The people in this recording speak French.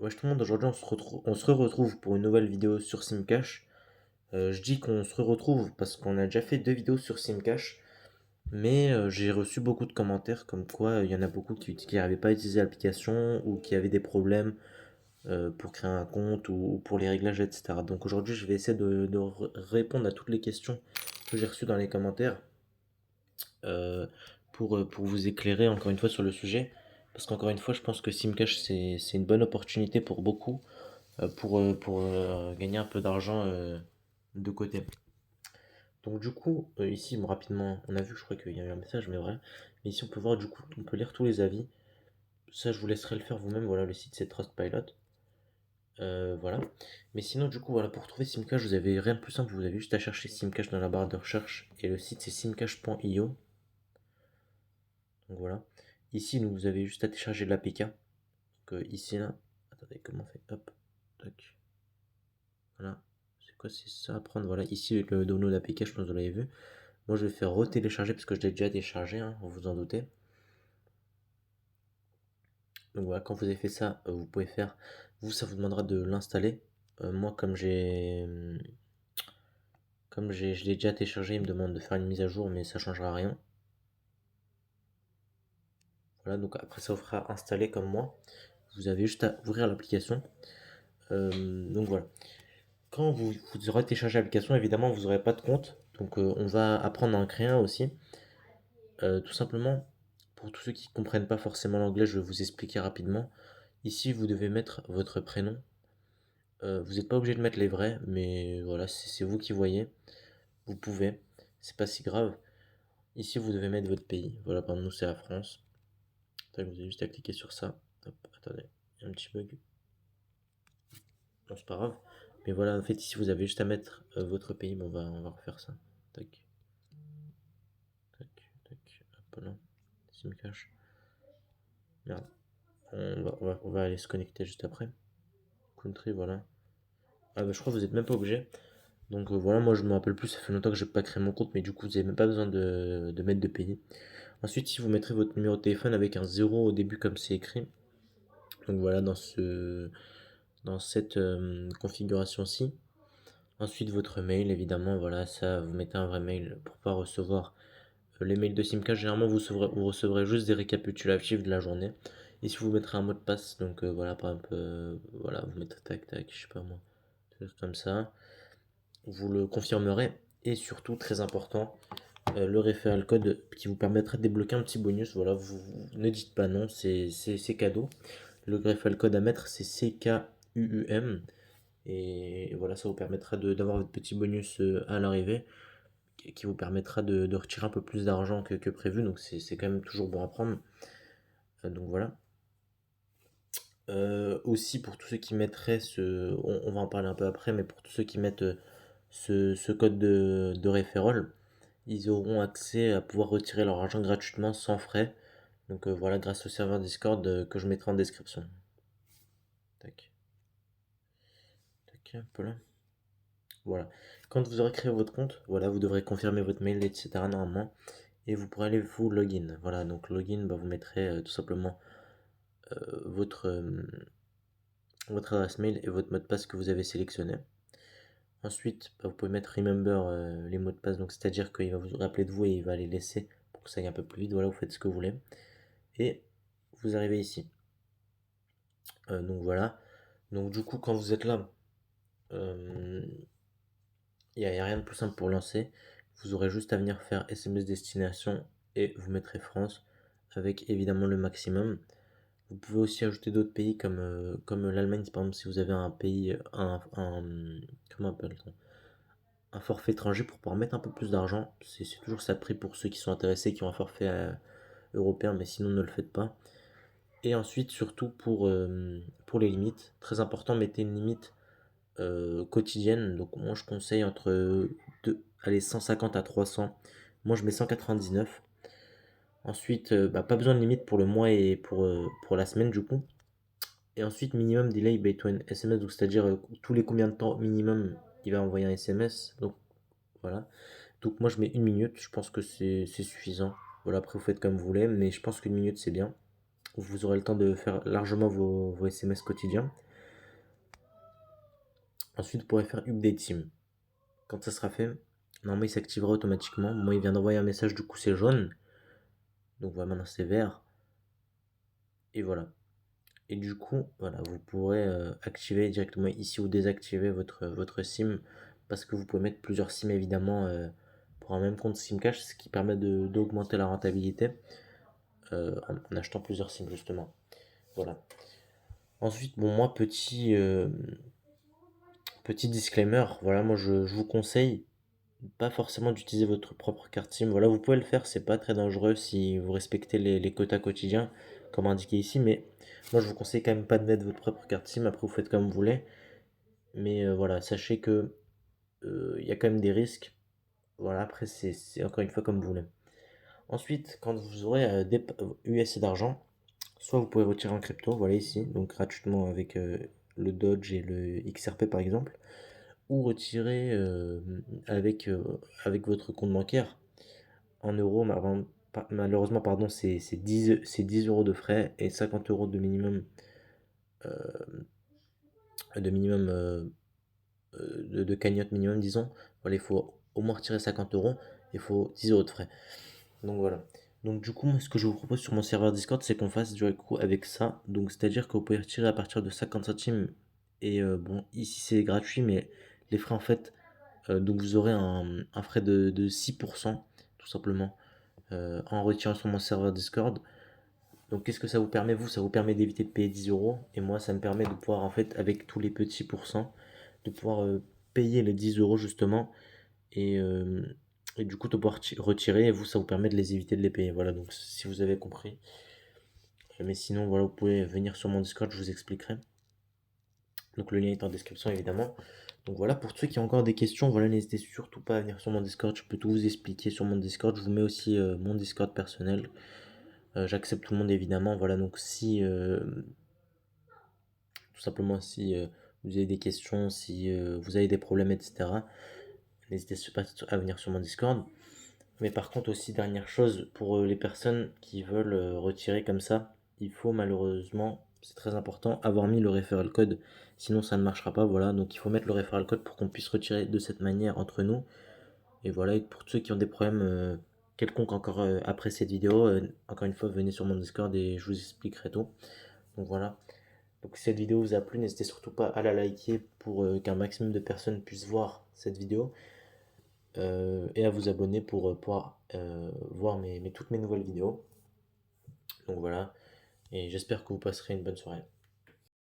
Ouais, tout le monde, aujourd'hui on se retrouve pour une nouvelle vidéo sur Simcash. Je dis qu'on se retrouve parce qu'on a déjà fait 2 vidéos sur Simcash, mais j'ai reçu beaucoup de commentaires comme quoi, il y en a beaucoup qui n'arrivaient pas à utiliser l'application ou qui avaient des problèmes, pour créer un compte ou pour les réglages et cetera. Donc aujourd'hui, je vais essayer de répondre à toutes les questions que j'ai reçues dans les commentaires, heu, pour vous éclairer encore une fois sur le sujet. Parce qu'encore une fois, je pense que Simcash c'est une bonne opportunité pour beaucoup. Pour gagner un peu d'argent de côté. Donc du coup, ici, bon, rapidement, on a vu, je crois qu'il y a eu un message, mais vrai. Mais ici, on peut voir, du coup, on peut lire tous les avis. Ça, je vous laisserai le faire vous-même. Voilà, le site, c'est Trustpilot. Voilà. Mais sinon, du coup, voilà, pour trouver Simcash, vous avez rien de plus simple. Vous avez juste à chercher Simcash dans la barre de recherche. Et le site, c'est simcash.io. Donc voilà. Ici, nous, vous avez juste à télécharger l'APK. Donc ici, là. Attendez, comment on fait? Hop. Tac. Voilà. C'est quoi? C'est ça à prendre. Voilà. Ici, le download APK, je pense que vous l'avez vu. Moi, je vais faire retélécharger parce que je l'ai déjà téléchargé, hein, vous vous en doutez. Donc voilà, quand vous avez fait ça, vous pouvez faire. Vous, ça vous demandera de l'installer. Moi, je l'ai déjà téléchargé, il me demande de faire une mise à jour, mais ça changera rien. Voilà, donc après, ça vous fera installer comme moi. Vous avez juste à ouvrir l'application. Donc voilà. Quand vous aurez téléchargé l'application, évidemment, vous n'aurez pas de compte. Donc on va apprendre à en créer un aussi. Tout simplement, pour tous ceux qui ne comprennent pas forcément l'anglais, je vais vous expliquer rapidement. Ici, vous devez mettre votre prénom. Vous n'êtes pas obligé de mettre les vrais, mais voilà, c'est vous qui voyez. Vous pouvez, c'est pas si grave. Ici, vous devez mettre votre pays. Voilà, par exemple, nous, c'est la France. Tac, vous avez juste à cliquer sur ça. Hop, attendez, il y a un petit bug. Non, c'est pas grave. Mais voilà, en fait, ici, vous avez juste à mettre votre pays. Bon, on va refaire ça. Tac, tac, tac. Hop là. Simcash. Merde. On va aller se connecter juste après. Country, voilà. Ah bah je crois que vous êtes même pas obligé. Donc voilà, moi je me rappelle plus, ça fait longtemps que j'ai pas créé mon compte, mais du coup vous avez même pas besoin de mettre de pays. Ensuite, si vous mettrez votre numéro de téléphone avec un 0 au début comme c'est écrit, donc voilà dans cette configuration-ci. Ensuite votre mail, évidemment, voilà, ça vous mettez un vrai mail pour pas recevoir les mails de Simca. Généralement vous recevrez juste des récapitulatifs de la journée. Ici vous mettrez un mot de passe, donc voilà, par exemple, voilà, vous mettez tac tac, je sais pas moi, comme ça. Vous le confirmerez. Et surtout, très important, le referral code qui vous permettra de débloquer un petit bonus. Voilà, vous ne dites pas non, c'est cadeau. Le referral code à mettre, c'est CKUUM. Et voilà, ça vous permettra d'avoir votre petit bonus à l'arrivée, qui vous permettra de retirer un peu plus d'argent que prévu. Donc c'est quand même toujours bon à prendre. Donc voilà. Aussi pour tous ceux qui mettraient on va en parler un peu après, mais pour tous ceux qui mettent ce code de referral, ils auront accès à pouvoir retirer leur argent gratuitement sans frais. Donc voilà, grâce au serveur Discord que je mettrai en description. Tac, tac, un peu là. Voilà. Quand vous aurez créé votre compte, voilà, vous devrez confirmer votre mail, etc. normalement. Et vous pourrez aller vous login. Voilà, donc login, bah, vous mettrez tout simplement euh, votre, euh, votre adresse mail et votre mot de passe que vous avez sélectionné. Ensuite, bah, vous pouvez mettre remember les mots de passe, donc c'est-à-dire qu'il va vous rappeler de vous et il va les laisser pour que ça aille un peu plus vite. Voilà, vous faites ce que vous voulez. Et vous arrivez ici. Donc voilà. Donc du coup, quand vous êtes là, il n'y a rien de plus simple pour lancer. Vous aurez juste à venir faire SMS destination et vous mettrez France avec évidemment le maximum. Vous pouvez aussi ajouter d'autres pays comme l'Allemagne, par exemple, si vous avez un pays, comment appelle-t-on? Un forfait étranger pour pouvoir mettre un peu plus d'argent. C'est toujours ça de prix pour ceux qui sont intéressés, qui ont un forfait européen, mais sinon ne le faites pas. Et ensuite, surtout pour les limites, très important, mettez une limite quotidienne. Donc moi je conseille entre allez, 150 à 300. Moi je mets 199. Ensuite, bah, pas besoin de limite pour le mois et pour la semaine du coup. Et ensuite, minimum delay between SMS, donc c'est-à-dire tous les combien de temps minimum il va envoyer un SMS. Donc voilà. Donc moi je mets 1 minute, je pense que c'est suffisant. Voilà, après vous faites comme vous voulez, mais je pense qu'une minute c'est bien. Vous aurez le temps de faire largement vos SMS quotidiens. Ensuite, vous pourrez faire update SIM. Quand ça sera fait, normalement il s'activera automatiquement. Moi, il vient d'envoyer un message, du coup c'est jaune. Donc voilà, maintenant c'est vert. Et voilà. Et du coup, voilà, vous pourrez activer directement ici ou désactiver votre SIM parce que vous pouvez mettre plusieurs SIM évidemment pour un même compte SIM cash, ce qui permet d'augmenter la rentabilité en achetant plusieurs SIM justement. Voilà. Ensuite, bon, moi, petit disclaimer, voilà, moi je vous conseille pas forcément d'utiliser votre propre carte SIM. Voilà, vous pouvez le faire, c'est pas très dangereux si vous respectez les quotas quotidiens, comme indiqué ici, mais moi je vous conseille quand même pas de mettre votre propre carte SIM, après vous faites comme vous voulez. Mais voilà, sachez que il y a quand même des risques. Voilà, après c'est encore une fois comme vous voulez. Ensuite, quand vous aurez des USD d'argent, soit vous pouvez retirer en crypto, voilà ici, donc gratuitement avec le Dodge et le XRP par exemple, ou retirer avec votre compte bancaire en euros. Malheureusement, pardon, c'est 10 euros de frais et 50 euros de minimum de cagnotte minimum, disons. Voilà, il faut au moins retirer 50 euros, il faut 10 euros de frais. Donc voilà. Donc du coup, moi, ce que je vous propose sur mon serveur Discord, c'est qu'on fasse du coup avec ça. Donc c'est-à-dire que vous pouvez retirer à partir de 50 centimes. Et bon, ici c'est gratuit, mais les frais en fait, donc vous aurez un frais de 6%, tout simplement, en retirant sur mon serveur Discord. Donc qu'est-ce que ça vous permet, vous? Ça vous permet d'éviter de payer 10 euros. Et moi, ça me permet de pouvoir, en fait, avec tous les petits pourcents, de pouvoir payer les 10 euros justement. Et, euh, et du coup, de pouvoir retirer. Et vous, ça vous permet de les éviter de les payer. Voilà, donc si vous avez compris. Mais sinon, voilà, vous pouvez venir sur mon Discord, je vous expliquerai. Donc le lien est en description, évidemment. Donc voilà, pour ceux qui ont encore des questions, voilà, n'hésitez surtout pas à venir sur mon Discord. Je peux tout vous expliquer sur mon Discord. Je vous mets aussi mon Discord personnel. J'accepte tout le monde évidemment. Voilà, donc si tout simplement si vous avez des questions, si vous avez des problèmes, etc., n'hésitez pas à venir sur mon Discord. Mais par contre aussi, dernière chose, pour les personnes qui veulent retirer comme ça, il faut malheureusement, c'est très important, avoir mis le referral code. Sinon ça ne marchera pas. Voilà, donc il faut mettre le referral code pour qu'on puisse retirer de cette manière entre nous. Et voilà, et pour ceux qui ont des problèmes quelconques encore après cette vidéo, encore une fois, venez sur mon Discord et je vous expliquerai tout. Donc voilà. Donc si cette vidéo vous a plu, n'hésitez surtout pas à la liker pour qu'un maximum de personnes puissent voir cette vidéo et à vous abonner pour pouvoir voir toutes mes nouvelles vidéos. Donc voilà, et j'espère que vous passerez une bonne soirée.